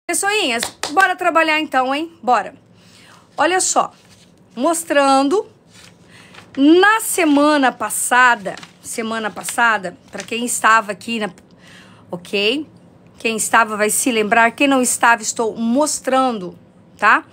Pessoinhas, bora trabalhar então, hein? Bora. Olha só, mostrando na semana passada, para quem estava aqui, ok? Quem estava vai se lembrar, quem não estava, estou mostrando, tá?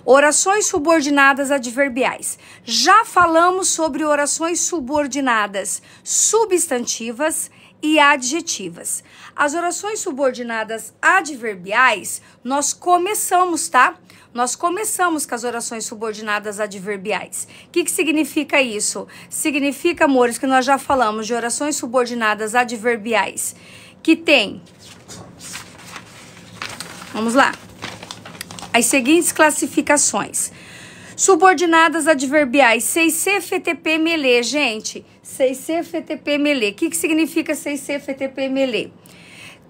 Orações subordinadas adverbiais. Já falamos sobre orações subordinadas substantivas e adjetivas. As orações subordinadas adverbiais, nós começamos, tá? Nós começamos com as orações subordinadas adverbiais. O que significa isso? Significa, amores, que nós já falamos de orações subordinadas adverbiais, que tem, vamos lá, as seguintes classificações. Subordinadas adverbiais, 6C, FTP, MELE, gente. 6C, FTP, MELE. O que significa 6C, FTP, MELE?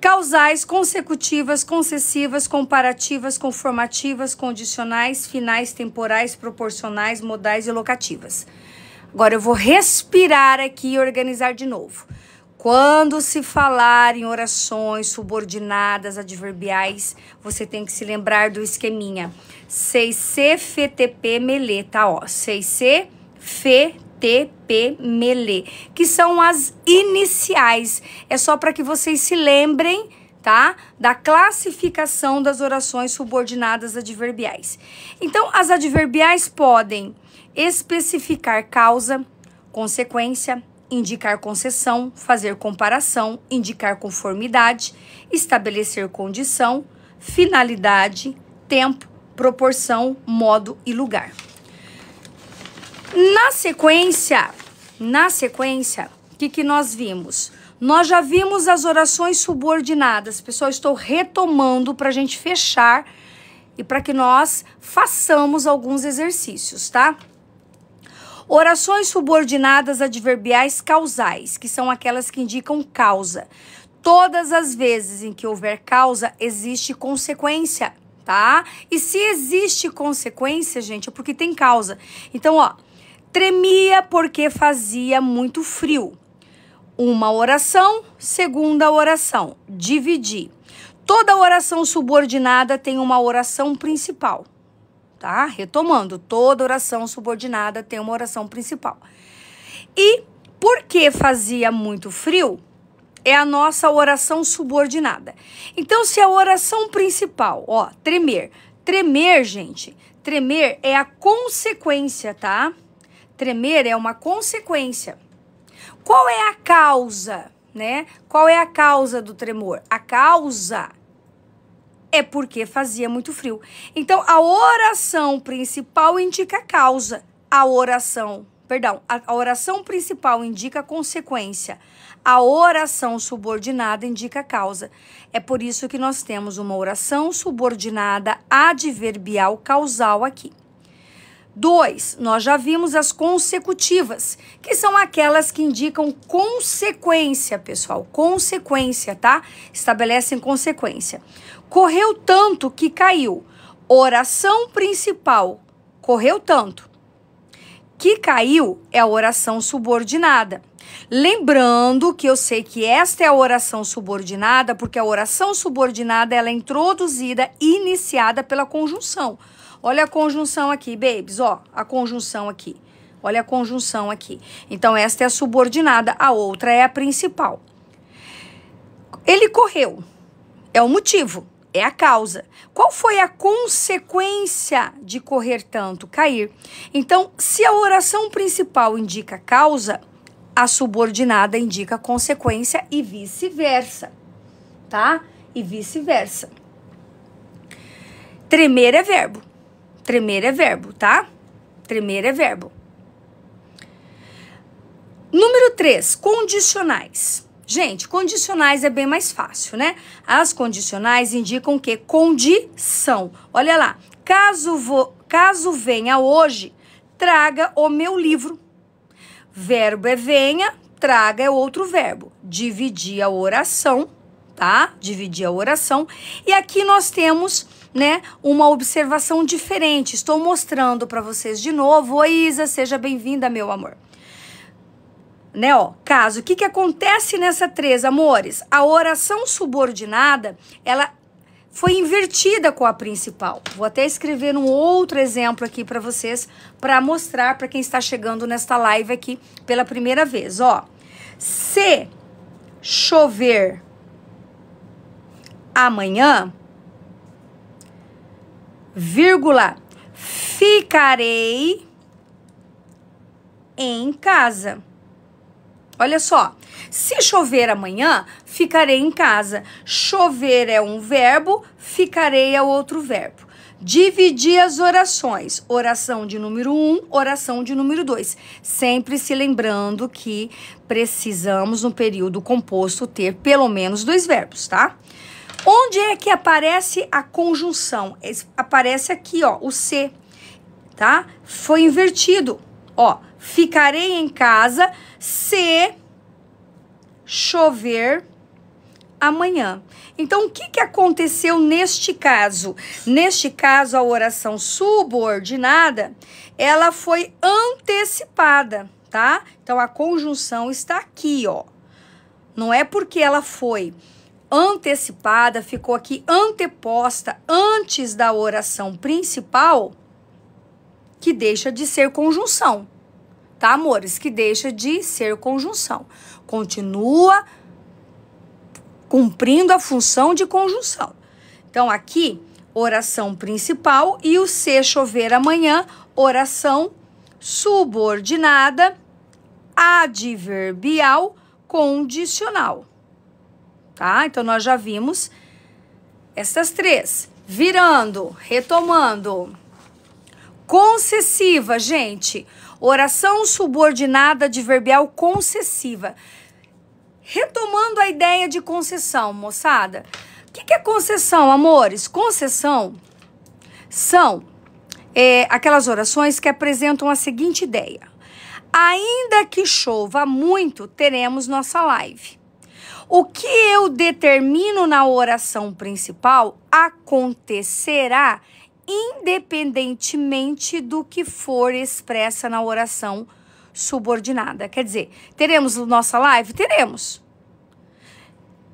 Causais, consecutivas, concessivas, comparativas, conformativas, condicionais, finais, temporais, proporcionais, modais e locativas. Agora eu vou respirar aqui e organizar de novo. Quando se falar em orações subordinadas adverbiais, você tem que se lembrar do esqueminha. 6C, FTP, MELE, tá? Ó, 6C, FTP, MELE, que são as iniciais. É só para que vocês se lembrem, tá? Da classificação das orações subordinadas adverbiais. Então, as adverbiais podem especificar causa, consequência, indicar concessão, fazer comparação, indicar conformidade, estabelecer condição, finalidade, tempo, proporção, modo e lugar. Na sequência, o que nós vimos? Nós já vimos as orações subordinadas. Pessoal, estou retomando para a gente fechar e para que nós façamos alguns exercícios, tá? Orações subordinadas adverbiais causais, que são aquelas que indicam causa. Todas as vezes em que houver causa, existe consequência, tá? E se existe consequência, gente, é porque tem causa. Então, ó, tremia porque fazia muito frio. Uma oração, segunda oração, dividir. Toda oração subordinada tem uma oração principal. Tá? Retomando, toda oração subordinada tem uma oração principal. E porque fazia muito frio, é a nossa oração subordinada. Então, se a oração principal, ó, tremer. Tremer, gente, tremer é a consequência, tá? Tremer é uma consequência. Qual é a causa, né? Qual é a causa do tremor? A causa é porque fazia muito frio. Então, a oração principal indica a causa. A oração principal indica a consequência. A oração subordinada indica a causa. É por isso que nós temos uma oração subordinada adverbial causal aqui. 2, nós já vimos as consecutivas, que são aquelas que indicam consequência, pessoal. Consequência, tá? Estabelecem consequência. Correu tanto que caiu. Oração principal, correu tanto que caiu, é a oração subordinada. Lembrando que eu sei que esta é a oração subordinada, porque a oração subordinada ela é introduzida e iniciada pela conjunção. Olha a conjunção aqui, babies, ó, a conjunção aqui. Olha a conjunção aqui. Então, esta é a subordinada, a outra é a principal. Ele correu, é o motivo, é a causa. Qual foi a consequência de correr tanto? Cair. Então, se a oração principal indica causa, a subordinada indica consequência e vice-versa, tá? E vice-versa. Tremer é verbo. Tremer é verbo, tá? Tremer é verbo. Número 3, condicionais. Gente, condicionais é bem mais fácil, né? As condicionais indicam o quê? Condição. Olha lá. Caso venha hoje, traga o meu livro. Verbo é venha, traga é outro verbo. Dividir a oração, tá? Dividir a oração. E aqui nós temos, né, uma observação diferente. Estou mostrando para vocês de novo. Oi, Isa, seja bem-vinda, meu amor. Né, ó, caso, o que acontece nessa 3, amores? A oração subordinada, ela foi invertida com a principal. Vou até escrever um outro exemplo aqui para vocês, para mostrar para quem está chegando nesta live aqui pela primeira vez. Ó, se chover amanhã, vírgula, ficarei em casa. Olha só, se chover amanhã, ficarei em casa. Chover é um verbo, ficarei é outro verbo. Dividir as orações. Oração de número 1, oração de número 2. Sempre se lembrando que precisamos, no período composto, ter pelo menos 2 verbos, tá? Onde é que aparece a conjunção? Aparece aqui, ó, o se, tá? Foi invertido, ó. Ficarei em casa se chover amanhã. Então, o que aconteceu neste caso? Neste caso, a oração subordinada, ela foi antecipada, tá? Então, a conjunção está aqui, ó. Não é porque ela foi antecipada, ficou aqui anteposta antes da oração principal, que deixa de ser conjunção. Tá, amores? Que deixa de ser conjunção. Continua cumprindo a função de conjunção. Então, aqui, oração principal e o se chover amanhã, oração subordinada, adverbial, condicional. Tá? Então, nós já vimos essas 3. Virando, retomando. Concessiva, gente. Oração subordinada adverbial concessiva. Retomando a ideia de concessão, moçada. O que é concessão, amores? Concessão são aquelas orações que apresentam a seguinte ideia. Ainda que chova muito, teremos nossa live. O que eu determino na oração principal acontecerá independentemente do que for expressa na oração subordinada. Quer dizer, teremos nossa live? Teremos.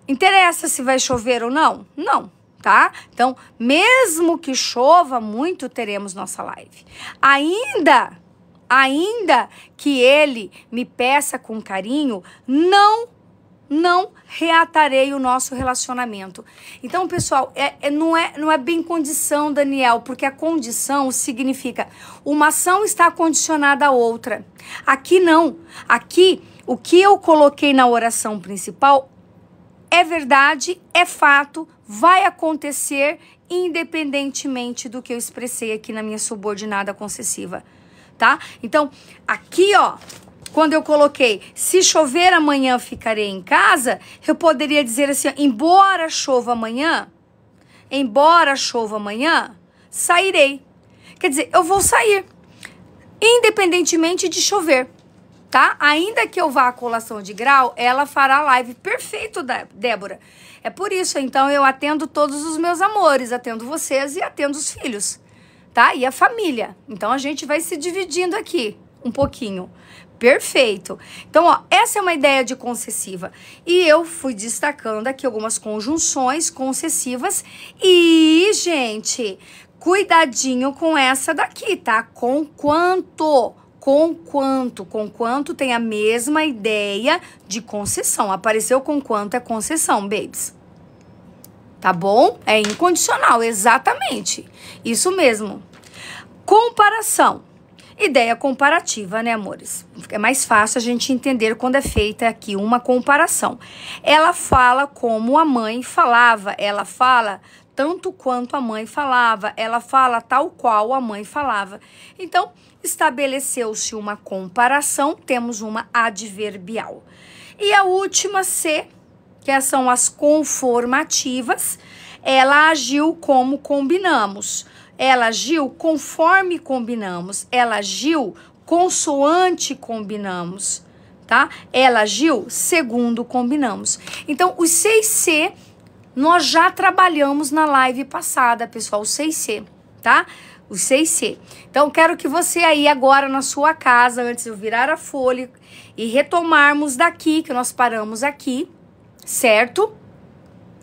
Interessa se vai chover ou não? Não, tá? Então, mesmo que chova muito, teremos nossa live. Ainda que ele me peça com carinho, não reatarei o nosso relacionamento. Então, pessoal, não é bem condição, Daniel, porque a condição significa uma ação está condicionada a outra. Aqui não. Aqui, o que eu coloquei na oração principal é verdade, é fato, vai acontecer independentemente do que eu expressei aqui na minha subordinada concessiva, tá? Então, aqui, ó, quando eu coloquei, se chover amanhã ficarei em casa, eu poderia dizer assim, ó, embora chova amanhã, sairei. Quer dizer, eu vou sair, independentemente de chover, tá? Ainda que eu vá à colação de grau, ela fará live. Perfeito, Débora. É por isso, então, eu atendo todos os meus amores, atendo vocês e atendo os filhos, tá? E a família. Então, a gente vai se dividindo aqui um pouquinho. Perfeito. Então, ó, essa é uma ideia de concessiva. E eu fui destacando aqui algumas conjunções concessivas. E, gente, cuidadinho com essa daqui, tá? Com quanto tem a mesma ideia de concessão. Apareceu com quanto é concessão, babies. Tá bom? É incondicional, exatamente. Isso mesmo. Comparação. Ideia comparativa, né, amores? É mais fácil a gente entender quando é feita aqui uma comparação. Ela fala como a mãe falava, ela fala tanto quanto a mãe falava, ela fala tal qual a mãe falava. Então, estabeleceu-se uma comparação, temos uma adverbial. E a última C, que são as conformativas, ela agiu como combinamos. Ela agiu conforme combinamos. Ela agiu consoante combinamos, tá? Ela agiu segundo combinamos. Então, os 6C nós já trabalhamos na live passada, pessoal, os 6C, tá? Os 6C. Então, quero que você aí agora na sua casa, antes de eu virar a folha e retomarmos daqui, que nós paramos aqui, certo?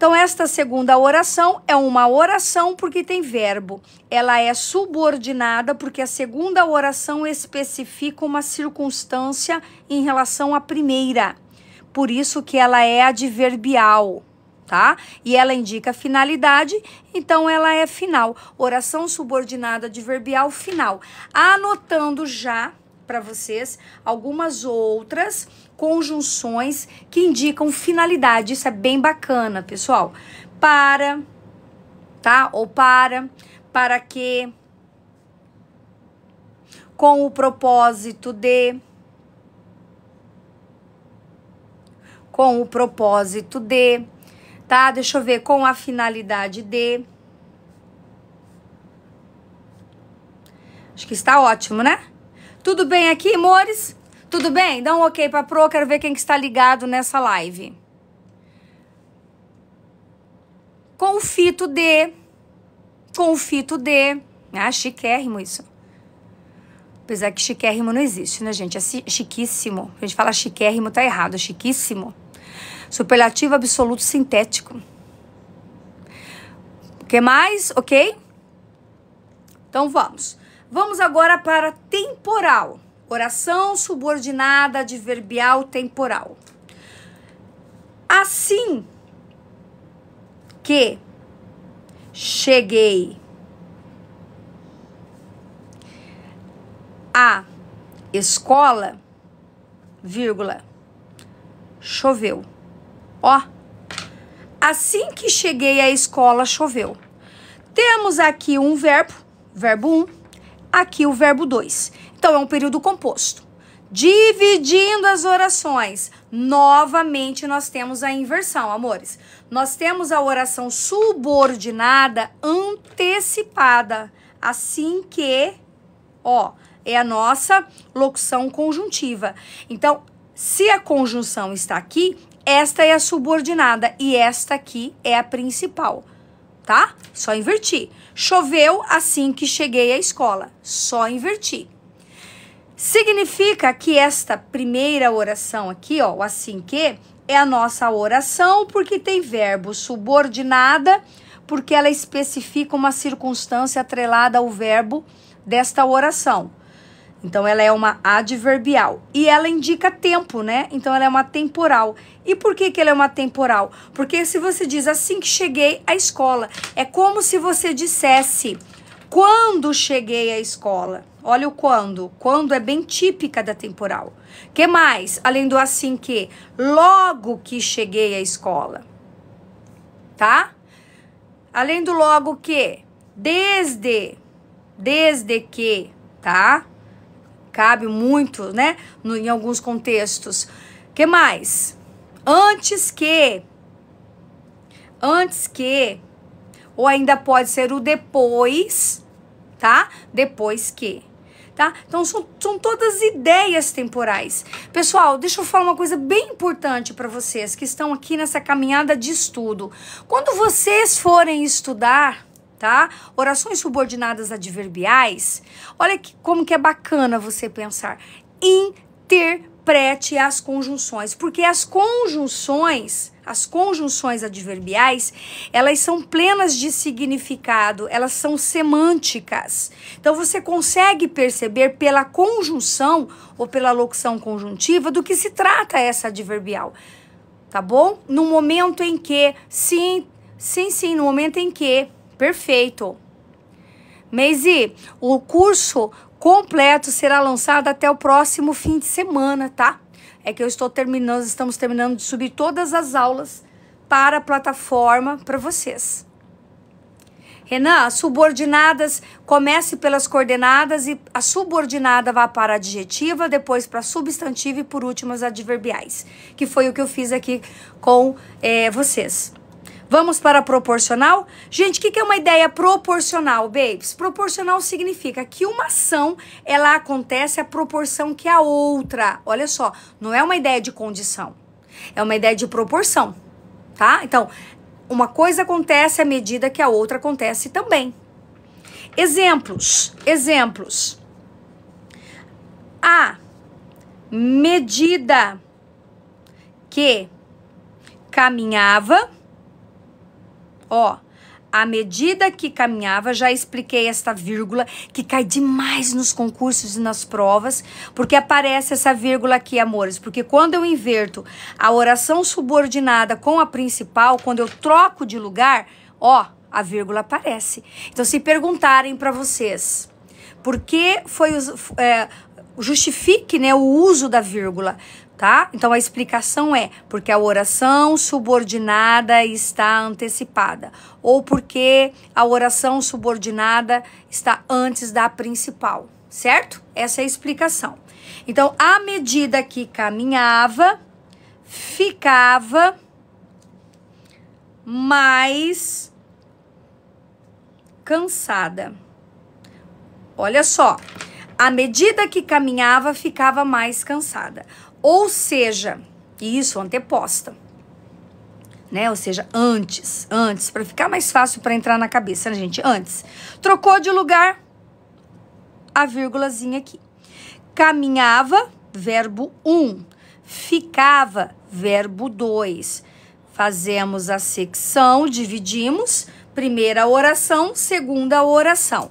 Então, esta segunda oração é uma oração porque tem verbo. Ela é subordinada porque a segunda oração especifica uma circunstância em relação à primeira. Por isso que ela é adverbial, tá? E ela indica finalidade, então ela é final. Oração subordinada adverbial final. Anotando já para vocês algumas outras conjunções que indicam finalidade. Isso é bem bacana, pessoal. Para, tá? Ou para que, com o propósito de, com o propósito de, tá? Deixa eu ver, com a finalidade de. Acho que está ótimo, né? Tudo bem aqui, amores? Tudo bem? Dá um ok pra Pro, quero ver quem que está ligado nessa live. Confito de. Ah, chiquérrimo isso. Apesar que chiquérrimo não existe, né, gente? É chiquíssimo. A gente fala chiquérrimo, tá errado. Chiquíssimo. Superlativo absoluto sintético. O que mais? Ok? Então vamos. Vamos agora para temporal. Oração subordinada adverbial temporal. Assim que cheguei à escola, vírgula, choveu. Ó, assim que cheguei à escola, choveu. Temos aqui um verbo, verbo 1, aqui o verbo 2. Então, é um período composto. Dividindo as orações, novamente nós temos a inversão, amores. Nós temos a oração subordinada antecipada. Assim que, ó, é a nossa locução conjuntiva. Então, se a conjunção está aqui, esta é a subordinada e esta aqui é a principal, tá? Só invertir. Choveu assim que cheguei à escola. Só invertir. Significa que esta primeira oração aqui, ó, o assim que, é a nossa oração porque tem verbo subordinada, porque ela especifica uma circunstância atrelada ao verbo desta oração. Então, ela é uma adverbial. E ela indica tempo, né? Então, ela é uma temporal. E por que que ela é uma temporal? Porque se você diz assim que cheguei à escola, é como se você dissesse quando cheguei à escola. Olha o quando. Quando é bem típica da temporal. Que mais? Além do assim que, logo que cheguei à escola. Tá? Além do logo que, desde que, tá? Cabe muito, né? Em alguns contextos. Que mais? Antes que. Ou ainda pode ser o depois, tá? Depois que, tá? Então, são todas ideias temporais. Pessoal, deixa eu falar uma coisa bem importante para vocês que estão aqui nessa caminhada de estudo. Quando vocês forem estudar, tá? Orações subordinadas adverbiais, olha como que é bacana você pensar. Interprete as conjunções, porque as conjunções adverbiais, elas são plenas de significado, elas são semânticas. Então, você consegue perceber pela conjunção ou pela locução conjuntiva do que se trata essa adverbial, tá bom? No momento em que, sim, no momento em que, perfeito. Meise, o curso completo será lançado até o próximo fim de semana, tá? É que nós estamos terminando de subir todas as aulas para a plataforma para vocês. Renan, as subordinadas, comece pelas coordenadas e a subordinada vá para a adjetiva, depois para a substantiva e por último as adverbiais, que foi o que eu fiz aqui com vocês. Vamos para proporcional? Gente, o que é uma ideia proporcional, babes? Proporcional significa que uma ação, ela acontece à proporção que a outra. Olha só, não é uma ideia de condição. É uma ideia de proporção, tá? Então, uma coisa acontece à medida que a outra acontece também. Exemplos. À medida que caminhava, Ó, à medida que caminhava, já expliquei esta vírgula, que cai demais nos concursos e nas provas, porque aparece essa vírgula aqui, amores, porque quando eu inverto a oração subordinada com a principal, quando eu troco de lugar, ó, a vírgula aparece. Então, se perguntarem para vocês, por que foi, justifique, né, o uso da vírgula, tá? Então, a explicação é porque a oração subordinada está antecipada, ou porque a oração subordinada está antes da principal, certo? Essa é a explicação. Então, à medida que caminhava, ficava mais cansada. Olha só, à medida que caminhava, ficava mais cansada. Ou seja, isso anteposta, né? Ou seja, antes, para ficar mais fácil para entrar na cabeça, né, gente? Antes. Trocou de lugar, a vírgulazinha aqui. Caminhava, verbo 1. Ficava, verbo 2. Fazemos a secção, dividimos. Primeira oração, segunda oração.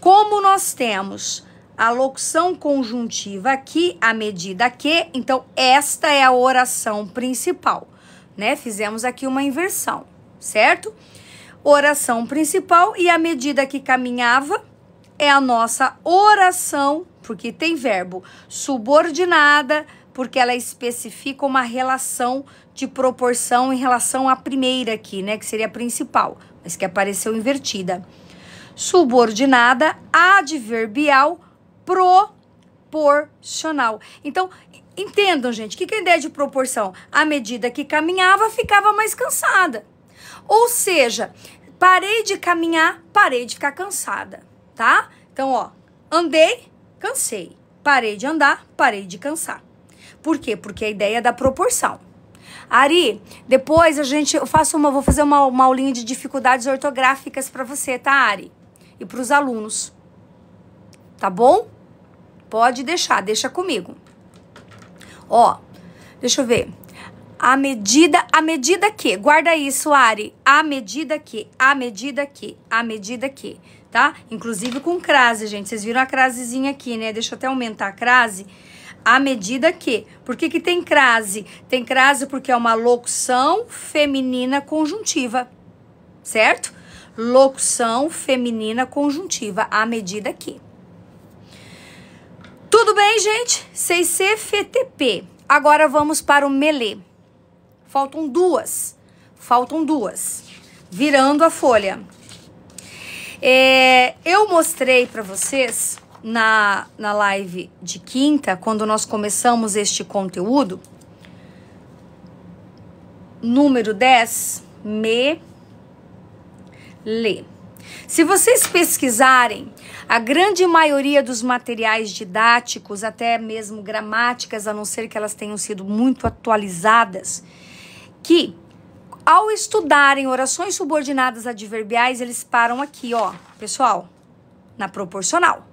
Como nós temos a locução conjuntiva aqui, à medida que, então esta é a oração principal, né? Fizemos aqui uma inversão, certo? Oração principal e à medida que caminhava é a nossa oração, porque tem verbo subordinada, porque ela especifica uma relação de proporção em relação à primeira aqui, né? Que seria a principal, mas que apareceu invertida. Subordinada, adverbial, proporcional. Então, entendam, gente, o que é a ideia de proporção? À medida que caminhava, ficava mais cansada. Ou seja, parei de caminhar, parei de ficar cansada, tá? Então, ó, andei, cansei. Parei de andar, parei de cansar. Por quê? Porque a ideia é da proporção. Ari, depois eu vou fazer uma aulinha de dificuldades ortográficas para você, tá, Ari? E para os alunos. Tá bom? Pode deixar, deixa comigo. Ó, deixa eu ver. À medida que, guarda isso, Ari. À medida que, tá? Inclusive com crase, gente. Vocês viram a crasezinha aqui, né? Deixa eu até aumentar a crase. À medida que. Por que tem crase? Tem crase porque é uma locução feminina conjuntiva, certo? Locução feminina conjuntiva, à medida que. Tudo bem, gente? 6C, FTP. Agora vamos para o melê. Faltam duas. Virando a folha. Eu mostrei para vocês na live de quinta, quando nós começamos este conteúdo, número 10, melê. Se vocês pesquisarem, a grande maioria dos materiais didáticos, até mesmo gramáticas, a não ser que elas tenham sido muito atualizadas, que ao estudarem orações subordinadas adverbiais, eles param aqui, ó, pessoal, na proporcional.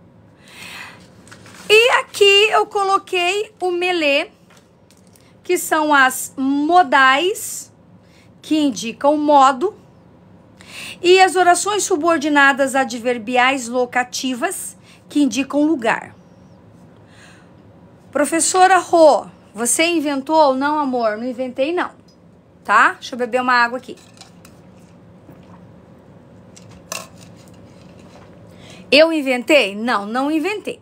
E aqui eu coloquei o melê, que são as modais, que indicam modo, e as orações subordinadas adverbiais locativas, que indicam lugar. Professora Rô, você inventou? Não, amor, não inventei não, tá? Deixa eu beber uma água aqui. Eu inventei? Não, não inventei,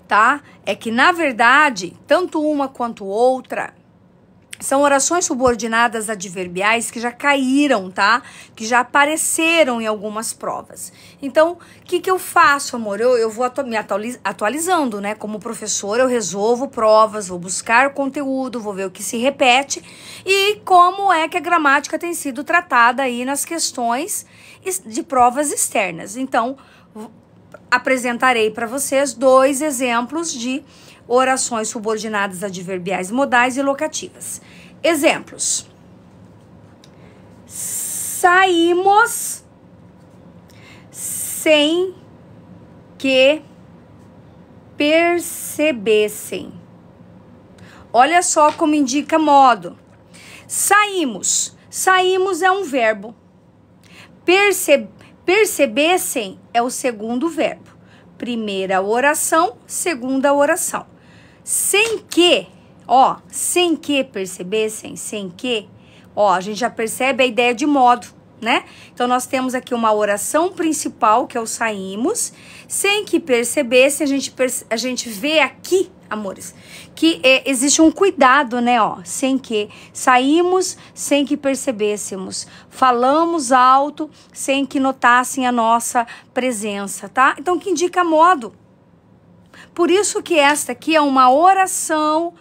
tá? É que, na verdade, tanto uma quanto outra são orações subordinadas adverbiais que já caíram, tá? Que já apareceram em algumas provas. Então, o que eu faço, amor? Eu vou me atualizando, né? Como professor, eu resolvo provas, vou buscar conteúdo, vou ver o que se repete e como é que a gramática tem sido tratada aí nas questões de provas externas. Então, apresentarei para vocês 2 exemplos de orações subordinadas adverbiais modais e locativas. Exemplos. Saímos sem que percebessem. Olha só como indica modo. Saímos. Saímos é um verbo, Percebessem é o segundo verbo. Primeira oração, segunda oração. Sem que, ó, sem que percebessem, sem que, ó, a gente já percebe a ideia de modo, né? Então, nós temos aqui uma oração principal, que é o saímos. Sem que percebessem, a gente vê aqui, amores, que existe um cuidado, né, ó. Sem que saímos, sem que percebêssemos. Falamos alto, sem que notassem a nossa presença, tá? Então, que indica modo. Por isso que esta aqui é uma oração,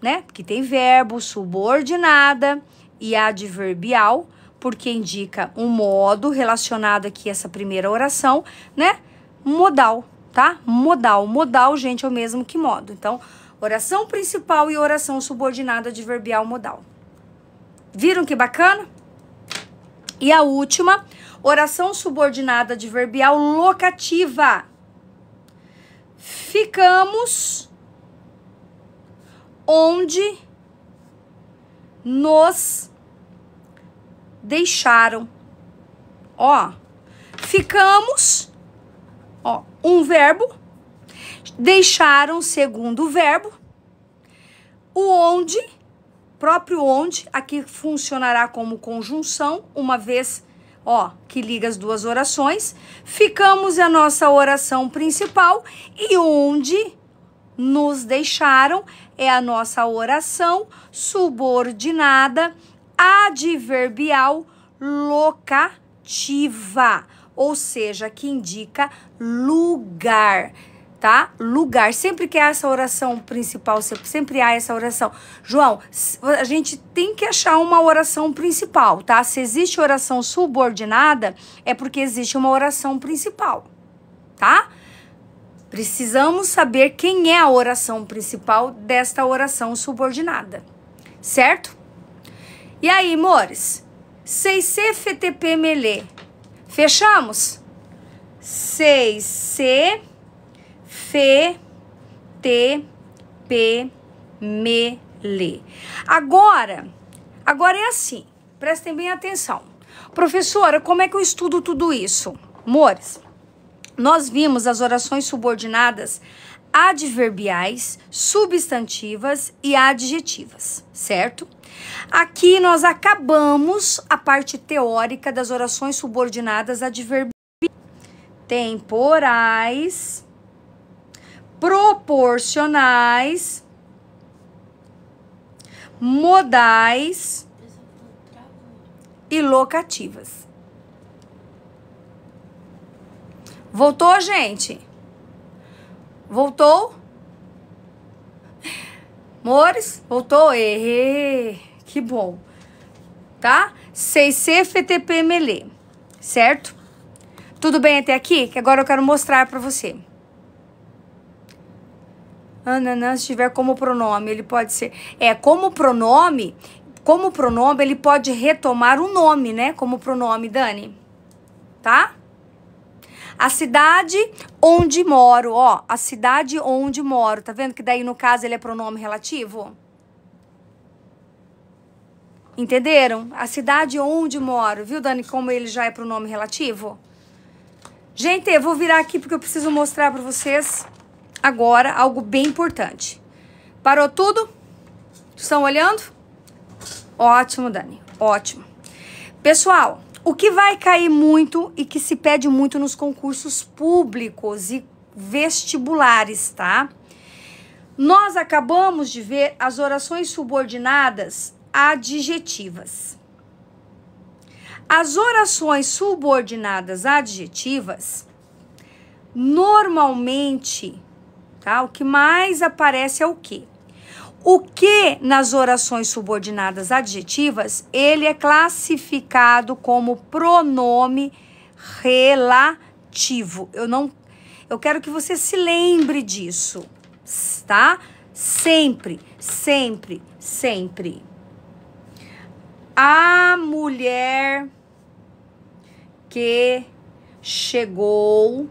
né? Que tem verbo, subordinada e adverbial, porque indica um modo relacionado aqui a essa primeira oração, né? Modal, tá? Modal, gente, é o mesmo que modo. Então, oração principal e oração subordinada adverbial modal. Viram que bacana? E a última, oração subordinada adverbial locativa. Ficamos onde nos deixaram. Ó, ficamos, ó, um verbo, deixaram, segundo verbo, o onde, próprio onde, aqui funcionará como conjunção, uma vez, ó, que liga as duas orações. Ficamos é a nossa oração principal e onde nos deixaram é a nossa oração subordinada adverbial locativa, ou seja, que indica lugar, tá? Lugar. Sempre que há essa oração principal, sempre há essa oração. João, a gente tem que achar uma oração principal, tá? Se existe oração subordinada, é porque existe uma oração principal, tá? Precisamos saber quem é a oração principal desta oração subordinada, certo? E aí, amores? 6C, FTP, melê. Fechamos? 6C, FTP, melê. Agora é assim. Prestem bem atenção. Professora, como é que eu estudo tudo isso? Amores, nós vimos as orações subordinadas adverbiais, substantivas e adjetivas, certo? Aqui nós acabamos a parte teórica das orações subordinadas adverbiais, temporais, proporcionais, modais e locativas. Voltou, gente? Voltou? Amores, voltou? Que bom. Tá? 6C, FTP, melê. Certo? Tudo bem até aqui? Que agora eu quero mostrar pra você. Se tiver como pronome, ele pode ser... como pronome ele pode retomar o nome, né? Como pronome, Dani. Tá? A cidade onde moro, ó. A cidade onde moro. Tá vendo que daí, no caso, ele é pronome relativo? Entenderam? A cidade onde moro. Viu, Dani, como ele já é pronome relativo? Gente, eu vou virar aqui porque eu preciso mostrar pra vocês agora algo bem importante. Parou tudo? Estão olhando? Ótimo, Dani. Ótimo. Pessoal, o que vai cair muito e que se pede muito nos concursos públicos e vestibulares, tá? Nós acabamos de ver as orações subordinadas adjetivas. As orações subordinadas adjetivas, normalmente, tá? O que mais aparece é o quê? O que nas orações subordinadas adjetivas, ele é classificado como pronome relativo. Eu quero que você se lembre disso, tá? Sempre, sempre, sempre. A mulher que chegou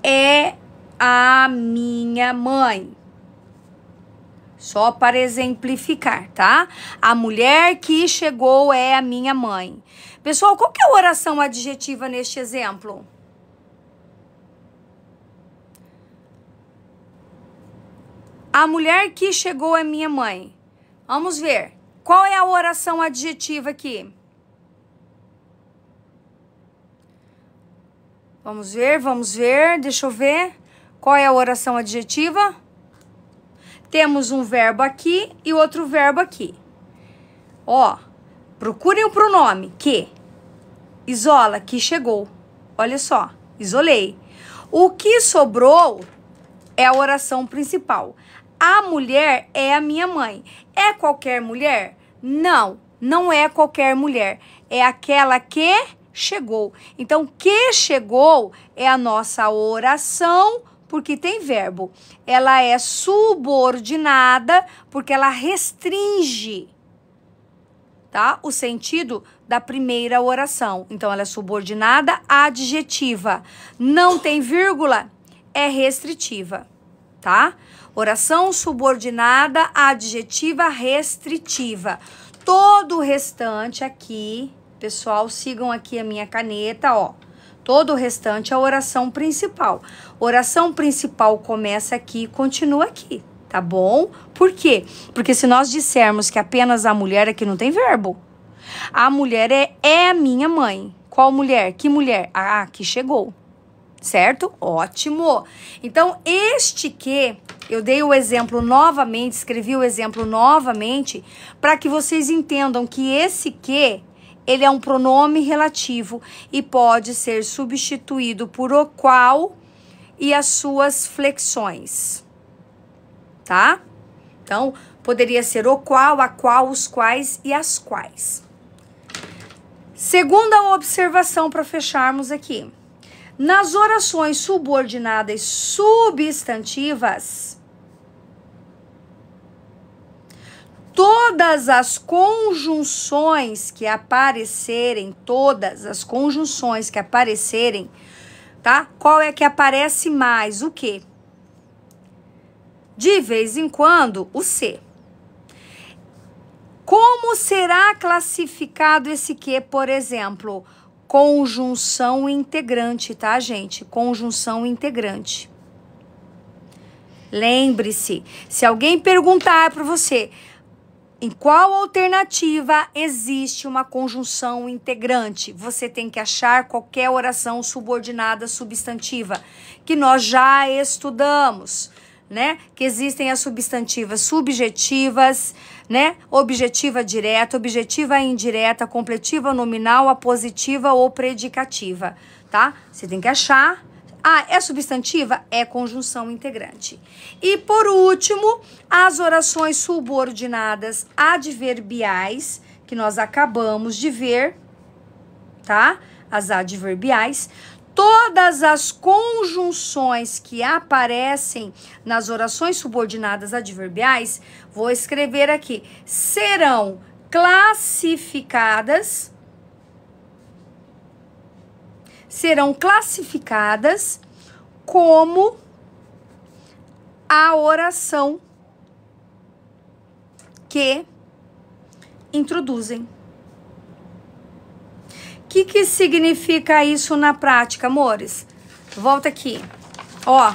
é a minha mãe. Só para exemplificar, tá? A mulher que chegou é a minha mãe. Pessoal, qual que é a oração adjetiva neste exemplo? A mulher que chegou é minha mãe. Vamos ver. Qual é a oração adjetiva aqui? Vamos ver. Deixa eu ver. Qual é a oração adjetiva? Temos um verbo aqui e outro verbo aqui. Ó, procurem o pronome que. Isola, que chegou. Olha só, isolei. O que sobrou é a oração principal. A mulher é a minha mãe. É qualquer mulher? Não, não é qualquer mulher. É aquela que chegou. Então, que chegou é a nossa oração, porque tem verbo. Ela é subordinada porque ela restringe, tá? O sentido da primeira oração. Então, ela é subordinada adjetiva. Não tem vírgula, é restritiva, tá? Oração subordinada adjetiva restritiva. Todo o restante aqui, pessoal, sigam aqui a minha caneta, ó. Todo o restante é a oração principal. Oração principal começa aqui e continua aqui, tá bom? Por quê? Porque se nós dissermos que apenas a mulher aqui não tem verbo. A mulher é a minha mãe. Qual mulher? Que mulher? Ah, que chegou. Certo? Ótimo. Então, este que, eu dei o exemplo novamente, escrevi o exemplo novamente, para que vocês entendam que esse que ele é um pronome relativo e pode ser substituído por o qual e as suas flexões, tá? Então, poderia ser o qual, a qual, os quais e as quais. Segunda observação para fecharmos aqui. Nas orações subordinadas substantivas, todas as conjunções que aparecerem, tá? Qual é que aparece mais? O quê? De vez em quando, o C. Como será classificado esse que, por exemplo? Conjunção integrante, tá, gente? Conjunção integrante. Lembre-se, se alguém perguntar para você em qual alternativa existe uma conjunção integrante, você tem que achar qualquer oração subordinada substantiva, que nós já estudamos, né? Que existem as substantivas subjetivas, né? Objetiva direta, objetiva indireta, completiva nominal, apositiva ou predicativa, tá? Você tem que achar. Ah, é substantiva? É conjunção integrante. E por último, as orações subordinadas adverbiais, que nós acabamos de ver, tá? As adverbiais. Todas as conjunções que aparecem nas orações subordinadas adverbiais, vou escrever aqui, serão classificadas como a oração que introduzem. O que significa isso na prática, amores? Volta aqui. Ó,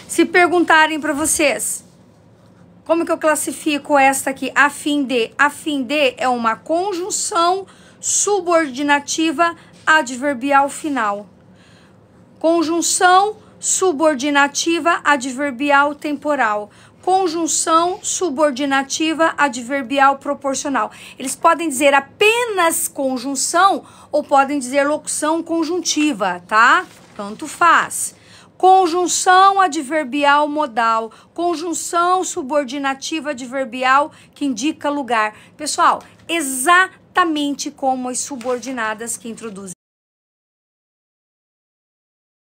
se perguntarem para vocês, como que eu classifico esta aqui? A fim de. A fim de é uma conjunção subordinativa adverbial final. Conjunção subordinativa adverbial temporal. Conjunção subordinativa adverbial proporcional. Eles podem dizer apenas conjunção ou podem dizer locução conjuntiva, tá? Tanto faz. Conjunção adverbial modal. Conjunção subordinativa adverbial que indica lugar. Pessoal, exatamente como as subordinadas que introduzem.